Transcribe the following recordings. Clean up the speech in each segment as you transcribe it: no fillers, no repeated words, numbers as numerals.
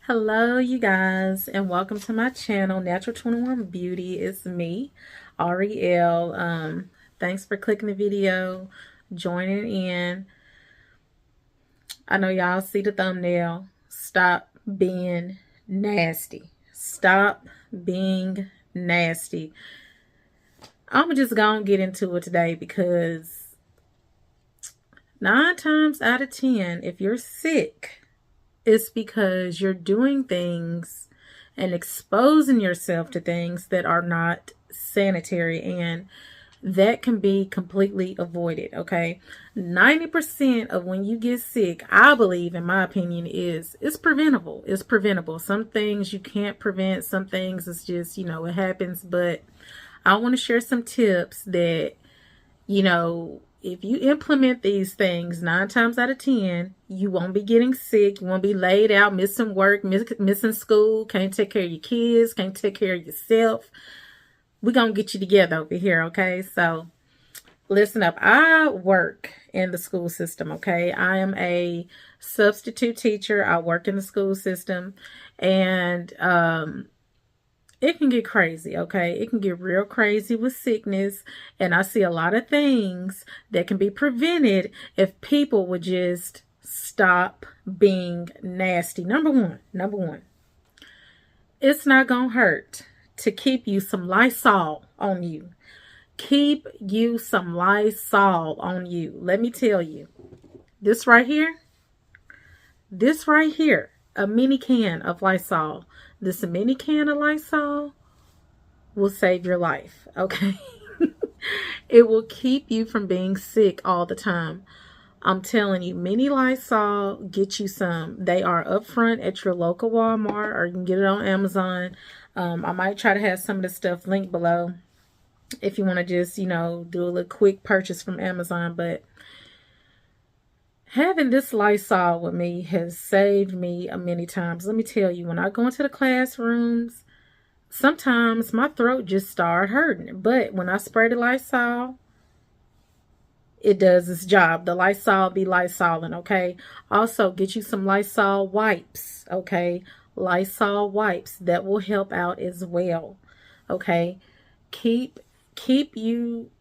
Hello, you guys, and welcome to my channel, Natural 21 Beauty. It's me, Ariel. Thanks for clicking the video, joining in. I know y'all see the thumbnail. Stop being nasty. Stop being nasty. I'm just gonna get into it today because 9 times out of 10, if you're sick, it's because you're doing things and exposing yourself to things that are not sanitary, and that can be completely avoided. Okay, 90% of when you get sick, I believe, in my opinion, is it's preventable. It's preventable. Some things you can't prevent, some things it's just, it happens. But I want to share some tips that, if you implement these things 9 times out of 10, you won't be getting sick. You won't be laid out, missing work, missing school, can't take care of your kids, can't take care of yourself. We're going to get you together over here, okay? So listen up. I work in the school system, okay? I am a substitute teacher. I work in the school system, and it can get crazy, okay? It can get real crazy with sickness, and I see a lot of things that can be prevented if people would just stop being nasty. Number one, it's not gonna hurt to keep you some Lysol on you. Keep you some Lysol on you. Let me tell you, this right here, a mini can of Lysol. This mini can of Lysol will save your life, okay? It will keep you from being sick all the time. I'm telling you, mini Lysol, get you some. They are up front at your local Walmart, or you can get it on Amazon. I might try to have some of the stuff linked below if you want to just, do a little quick purchase from Amazon. But having this Lysol with me has saved me many times. Let me tell you, when I go into the classrooms, sometimes my throat just started hurting. But when I spray the Lysol, it does its job. The Lysol be Lysoling, okay? Also, get you some Lysol wipes, okay? Lysol wipes. That will help out as well, okay? Keep you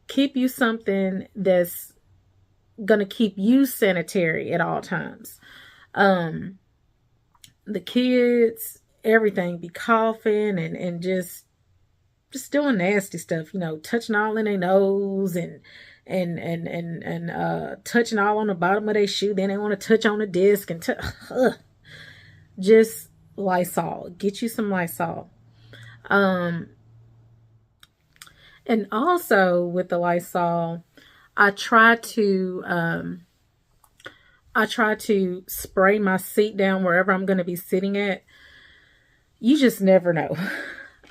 something that's gonna keep you sanitary at all times. The kids, everything be coughing and just doing nasty stuff, touching all in their nose and touching all on the bottom of their shoe. Then they want to touch on the disc and just Lysol. Get you some Lysol. And also with the Lysol, I try to spray my seat down wherever I'm going to be sitting at. You just never know.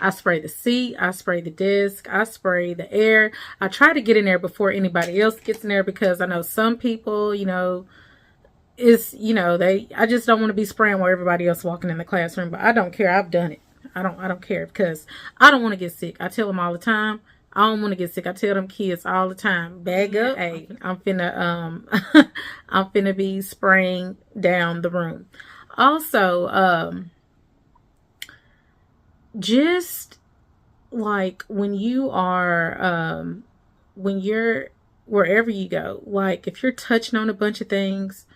I spray the seat, I spray the desk, I spray the air. I try to get in there before anybody else gets in there, because I know some people, I just don't want to be spraying where everybody else walking in the classroom. But I don't care. I've done it. I don't care, because I don't want to get sick. I tell them all the time, I don't want to get sick. I tell them kids all the time, bag up. Hey, I'm finna be spraying down the room. Also, just like when you're wherever you go, like if you're touching on a bunch of things,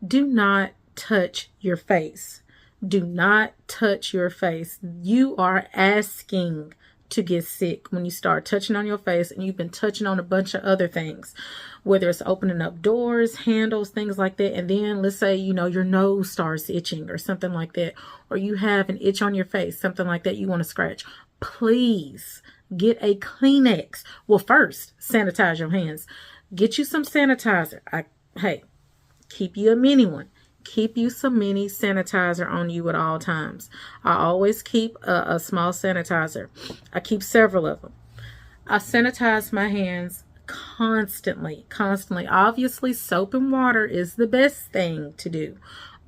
do not touch your face. Do not touch your face. You are asking to get sick when you start touching on your face, and you've been touching on a bunch of other things, whether it's opening up doors, handles, things like that. And then let's say, your nose starts itching or something like that, or you have an itch on your face, something like that, you want to scratch. Please get a Kleenex. Well, first, sanitize your hands. Get you some sanitizer. Hey, keep you a mini one. Keep you some mini sanitizer on you at all times. I always keep a small sanitizer. I keep several of them. I sanitize my hands constantly. Obviously, soap and water is the best thing to do.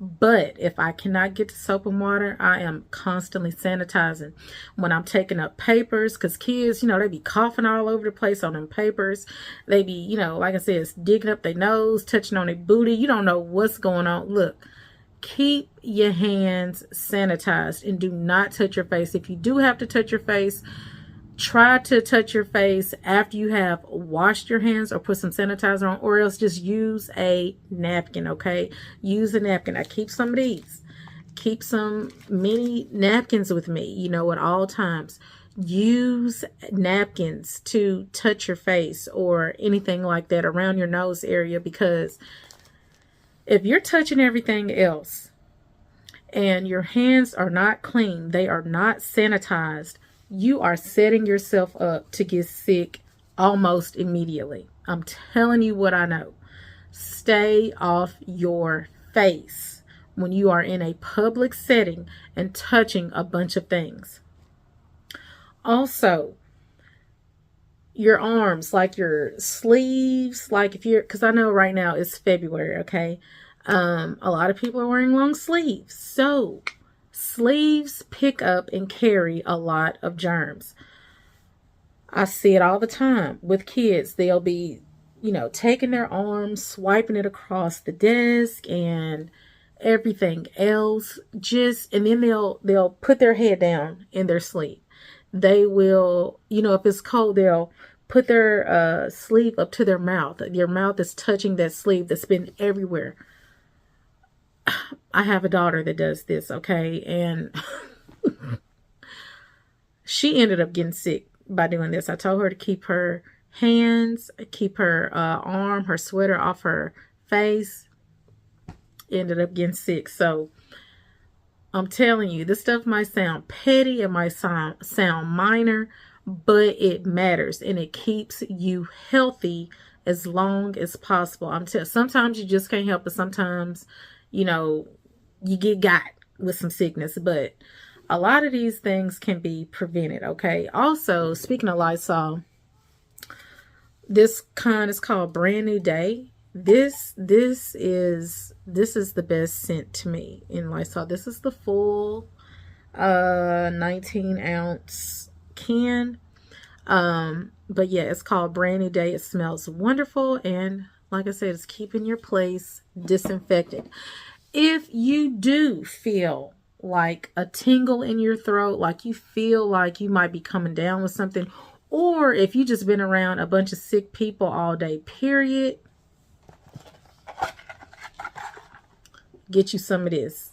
But if I cannot get to soap and water, I am constantly sanitizing. When I'm taking up papers, because kids, they be coughing all over the place on them papers. They be, like I said, digging up their nose, touching on their booty. You don't know what's going on. Look, keep your hands sanitized and do not touch your face. If you do have to touch your face, try to touch your face after you have washed your hands or put some sanitizer on, or else just use a napkin, okay? Use a napkin. I keep some of these. Keep some mini napkins with me, you know, at all times. Use napkins to touch your face or anything like that around your nose area, because if you're touching everything else and your hands are not clean, they are not sanitized, you are setting yourself up to get sick almost immediately. I'm telling you what I know. Stay off your face when you are in a public setting and touching a bunch of things. Also, your arms, like your sleeves, like if you're, because I know right now it's February, okay? A lot of people are wearing long sleeves. So sleeves pick up and carry a lot of germs. I see it all the time with kids. They'll be, you know, taking their arms, swiping it across the desk and everything else, and then they'll put their head down in their sleep. They will, you know, if it's cold, they'll put their sleeve up to their mouth. Your mouth is touching that sleeve that's been everywhere. I have a daughter that does this, okay? And she ended up getting sick by doing this. I told her to keep her hands, keep her arm, her sweater off her face. Ended up getting sick. So I'm telling you, this stuff might sound petty, it might sound minor, but it matters and it keeps you healthy as long as possible. Sometimes you just can't help it. Sometimes, you know, you get got with some sickness, but a lot of these things can be prevented, okay? Also, speaking of Lysol, this kind is called Brand New Day. This is the best scent to me in Lysol. This is the full 19-ounce can. But yeah, it's called Brand New Day. It smells wonderful, and like I said, it's keeping your place disinfected. If you do feel like a tingle in your throat, like you feel like you might be coming down with something, or if you just been around a bunch of sick people all day, period, get you some of this.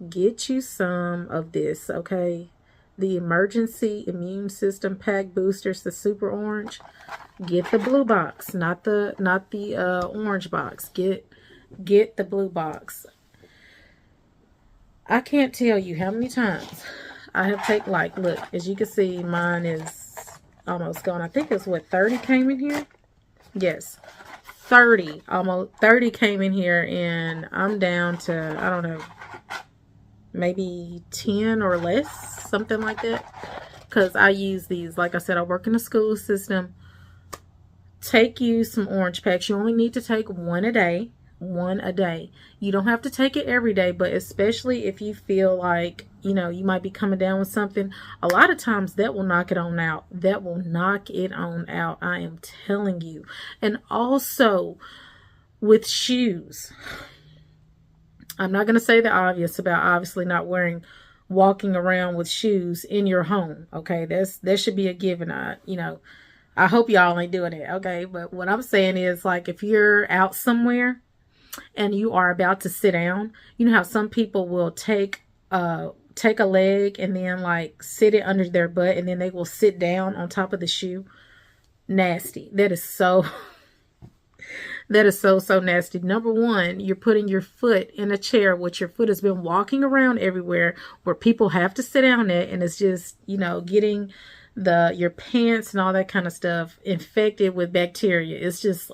Get you some of this, okay? The Emergency Immune System Pack Boosters, the Super Orange. Get the blue box, not the orange box. Get the blue box. I can't tell you how many times I have taken, like, look, as you can see, mine is almost gone. I think it's what, 30 came in here? Yes. 30, almost 30 came in here, and I'm down to, I don't know, maybe 10 or less, something like that, because I use these. Like I said, I work in the school system. Take you some orange packs. You only need to take one a day. You don't have to take it every day, but especially if you feel like, you know, you might be coming down with something, a lot of times that will knock it on out. That will knock it on out, I am telling you. And also with shoes, I'm not going to say the obvious about obviously not walking around with shoes in your home, okay? That should be a given. You know, I hope y'all ain't doing it, okay? But what I'm saying is, like, if you're out somewhere and you are about to sit down, you know how some people will take a leg and then, like, sit it under their butt, and then they will sit down on top of the shoe. Nasty. That is so so nasty. Number one, you're putting your foot in a chair, which your foot has been walking around everywhere, where people have to sit down at, and it's just, you know, getting your pants and all that kind of stuff infected with bacteria. It's just,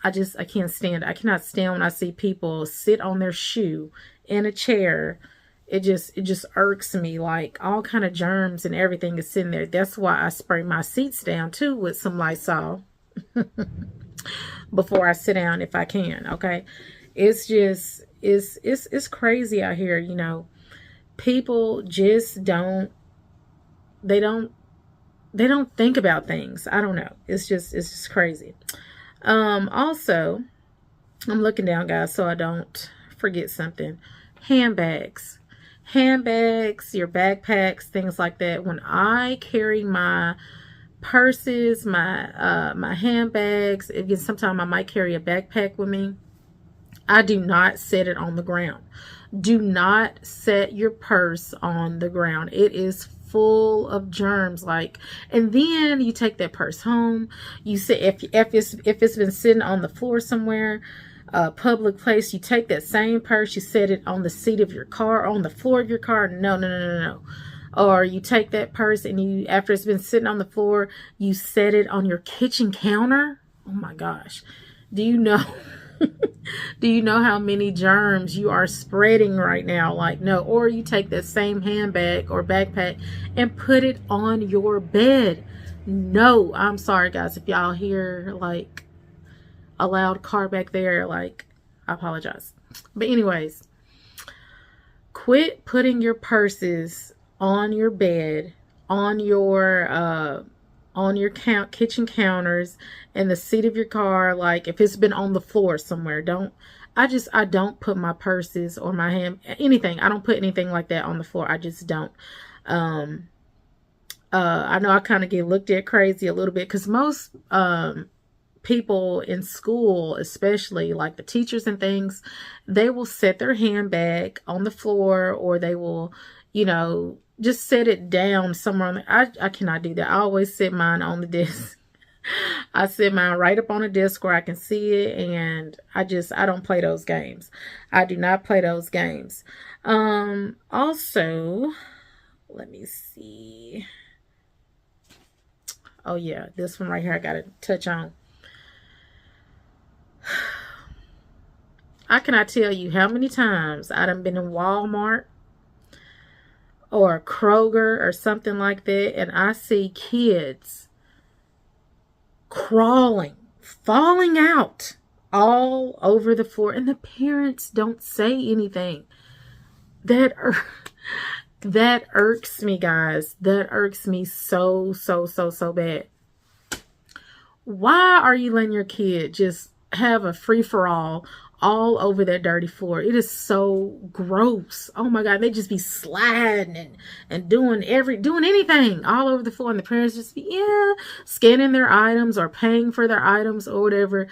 I can't stand it. I cannot stand when I see people sit on their shoe in a chair. It just irks me. Like, all kind of germs and everything is sitting there. That's why I spray my seats down too with some Lysol before I sit down if I can, okay? It's just, it's crazy out here, you know. People just don't think about things. I don't know. It's just crazy. Also, I'm looking down, guys, so I don't forget something. Handbags. Handbags, your backpacks, things like that. When I carry my purses, my handbags, again, sometimes I might carry a backpack with me. I do not set it on the ground. Do not set your purse on the ground. It is full of germs. Like, and then you take that purse home. You say if it's been sitting on the floor somewhere, a public place, you take that same purse, you set it on the seat of your car, on the floor of your car. No, no, no, no, no. Or you take that purse and you, after it's been sitting on the floor, you set it on your kitchen counter. Oh my gosh. Do you know? Do you know how many germs you are spreading right now? Like, no. Or you take that same handbag or backpack and put it on your bed. No, I'm sorry guys, if y'all hear like a loud car back there, like, I apologize. But anyways, quit putting your purses on your bed, on your kitchen counters, and the seat of your car. Like, if it's been on the floor somewhere, I don't put my purses or my anything. I don't put anything like that on the floor. I just don't. I know I kind of get looked at crazy a little bit, because most people in school, especially like the teachers and things, they will set their handbag on the floor, or they will, just set it down somewhere. I cannot do that. I always set mine on the desk. I set mine right up on the desk where I can see it, and I don't play those games. I do not play those games. Also, let me see. Oh yeah, this one right here I gotta touch on. I cannot tell you how many times I done been in Walmart or Kroger or something like that, and I see kids crawling, falling out all over the floor, and the parents don't say anything. That irks me, guys. That irks me so bad. Why are you letting your kid just have a free-for-all all over that dirty floor? It is so gross. Oh my God, they just be sliding and doing anything all over the floor, and the parents just be scanning their items or paying for their items or whatever.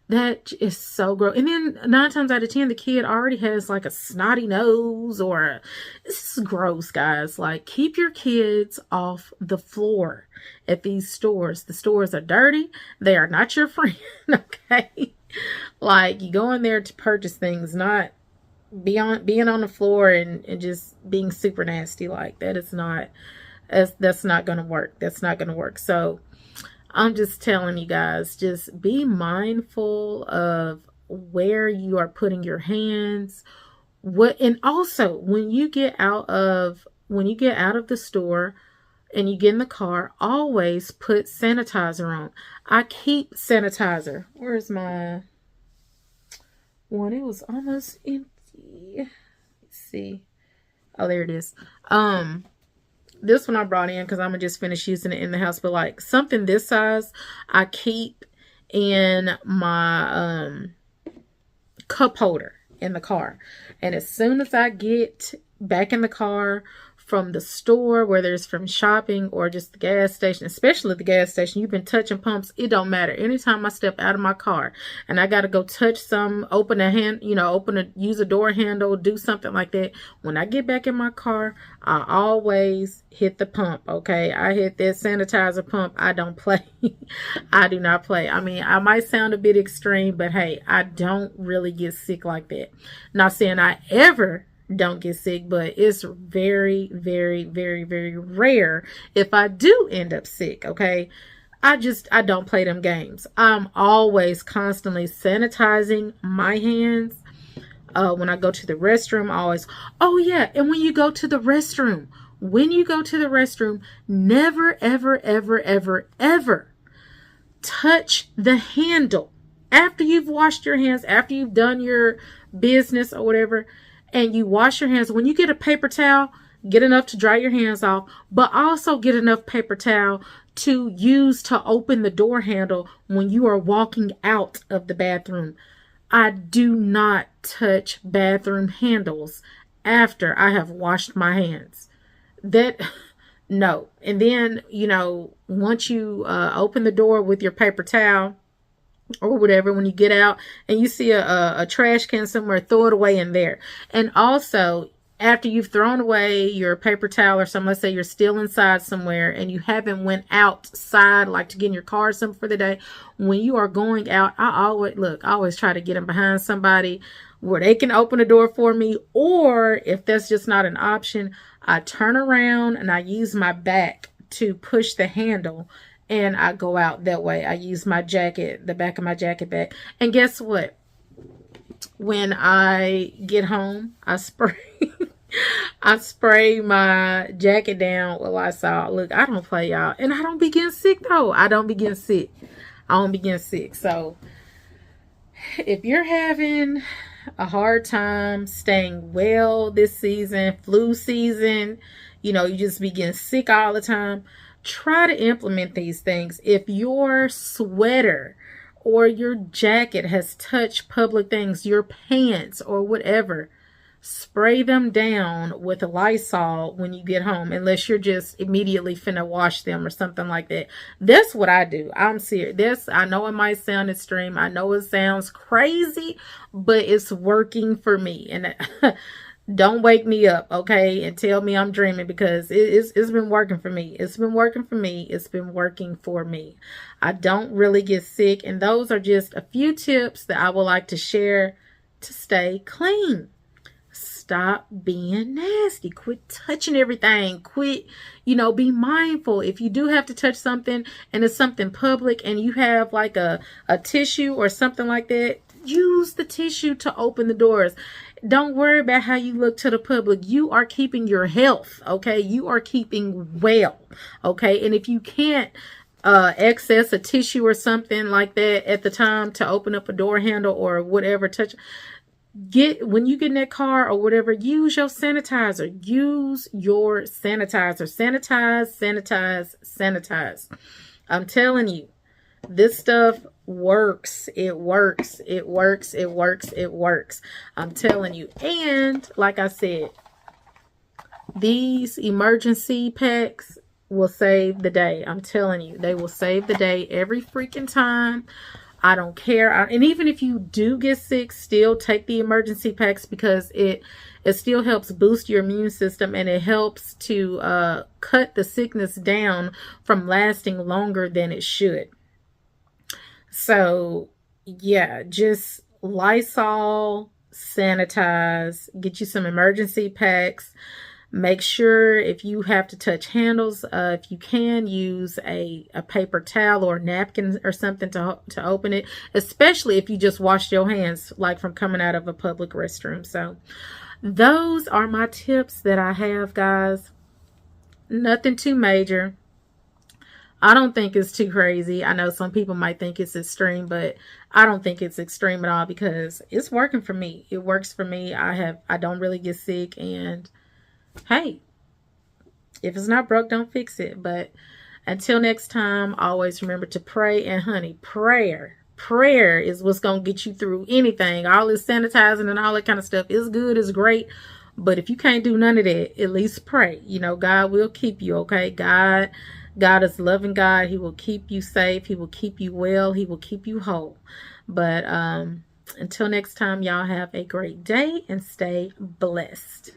That is so gross. And then 9 times out of 10, the kid already has like a snotty nose, or this is gross, guys. Like, keep your kids off the floor at these stores. The stores are dirty. They are not your friend. Okay. Like, you go in there to purchase things, not being on the floor and just being super nasty. Like, that's not going to work. That's not going to work. So I'm just telling you guys, just be mindful of where you are putting your hands. And also when you get out of the store and you get in the car, always put sanitizer on. I keep sanitizer. Where's my one? It was almost empty. Let's see. Oh, there it is. This one I brought in because I'm going to just finish using it in the house. But like something this size, I keep in my cup holder in the car. And as soon as I get back in the car from the store, whether it's from shopping or just the gas station, especially the gas station, you've been touching pumps, it don't matter. Anytime I step out of my car and I got to go touch some, use a door handle, do something like that, when I get back in my car, I always hit the pump. Okay, I hit that sanitizer pump. I don't play. I do not play. I mean, I might sound a bit extreme, but hey, I don't really get sick like that. Not saying I ever don't get sick, but it's very, very, very, very rare if I do end up sick. Okay, I don't play them games. I'm always constantly sanitizing my hands. When I go to the restroom, oh yeah, and when you go to the restroom, never, ever, ever, ever, ever touch the handle after you've washed your hands, after you've done your business or whatever. And you wash your hands. When you get a paper towel, get enough to dry your hands off, but also get enough paper towel to use to open the door handle when you are walking out of the bathroom. I do not touch bathroom handles after I have washed my hands. That, no. And then, once you open the door with your paper towel or whatever, when you get out and you see a trash can somewhere, throw it away in there. And also, after you've thrown away your paper towel or something, let's say you're still inside somewhere and you haven't went outside, like to get in your car or something for the day, when you are going out, I always try to get in behind somebody where they can open the door for me. Or if that's just not an option, I turn around and I use my back to push the handle and I go out that way. I use my jacket, the back of my jacket back. And guess what? When I get home, I spray I spray my jacket down with Lysol. Look, I don't play, y'all. And I don't be getting sick, though. I don't be getting sick. So if you're having a hard time staying well this season, flu season, you just be getting sick all the time, try to implement these things. If your sweater or your jacket has touched public things, your pants or whatever, spray them down with a Lysol when you get home, unless you're just immediately finna wash them or something like that. That's what I do. I'm serious. I know it might sound extreme. I know it sounds crazy, but it's working for me. And don't wake me up, okay, and tell me I'm dreaming, because it's been working for me. It's been working for me. It's been working for me. I don't really get sick, and those are just a few tips that I would like to share to stay clean. Stop being nasty. Quit touching everything. Quit, be mindful. If you do have to touch something and it's something public and you have like a tissue or something like that, use the tissue to open the doors. Don't worry about how you look to the public. You are keeping your health, okay? You are keeping well, okay? And if you can't access a tissue or something like that at the time to open up a door handle or whatever, when you get in that car or whatever, use your sanitizer. Use your sanitizer. Sanitize. I'm telling you, this stuff works. It works. I'm telling you. And like I said, these emergency packs will save the day. I'm telling you, they will save the day every freaking time. I don't care. And even if you do get sick, still take the emergency packs, because it still helps boost your immune system, and it helps to cut the sickness down from lasting longer than it should. So, yeah, just Lysol, sanitize, get you some emergency packs. Make sure if you have to touch handles, if you can, use a paper towel or napkin or something to open it, especially if you just washed your hands, like from coming out of a public restroom. So those are my tips that I have, guys. Nothing too major. I don't think it's too crazy. I know some people might think it's extreme, but I don't think it's extreme at all, because it's working for me. It works for me. I don't really get sick, and hey, if it's not broke, don't fix it. But until next time, always remember to pray. And honey, prayer is what's going to get you through anything. All this sanitizing and all that kind of stuff is good, is great. But if you can't do none of that, at least pray. God will keep you, okay? God is loving God. He will keep you safe. He will keep you well. He will keep you whole. But until next time, y'all have a great day and stay blessed.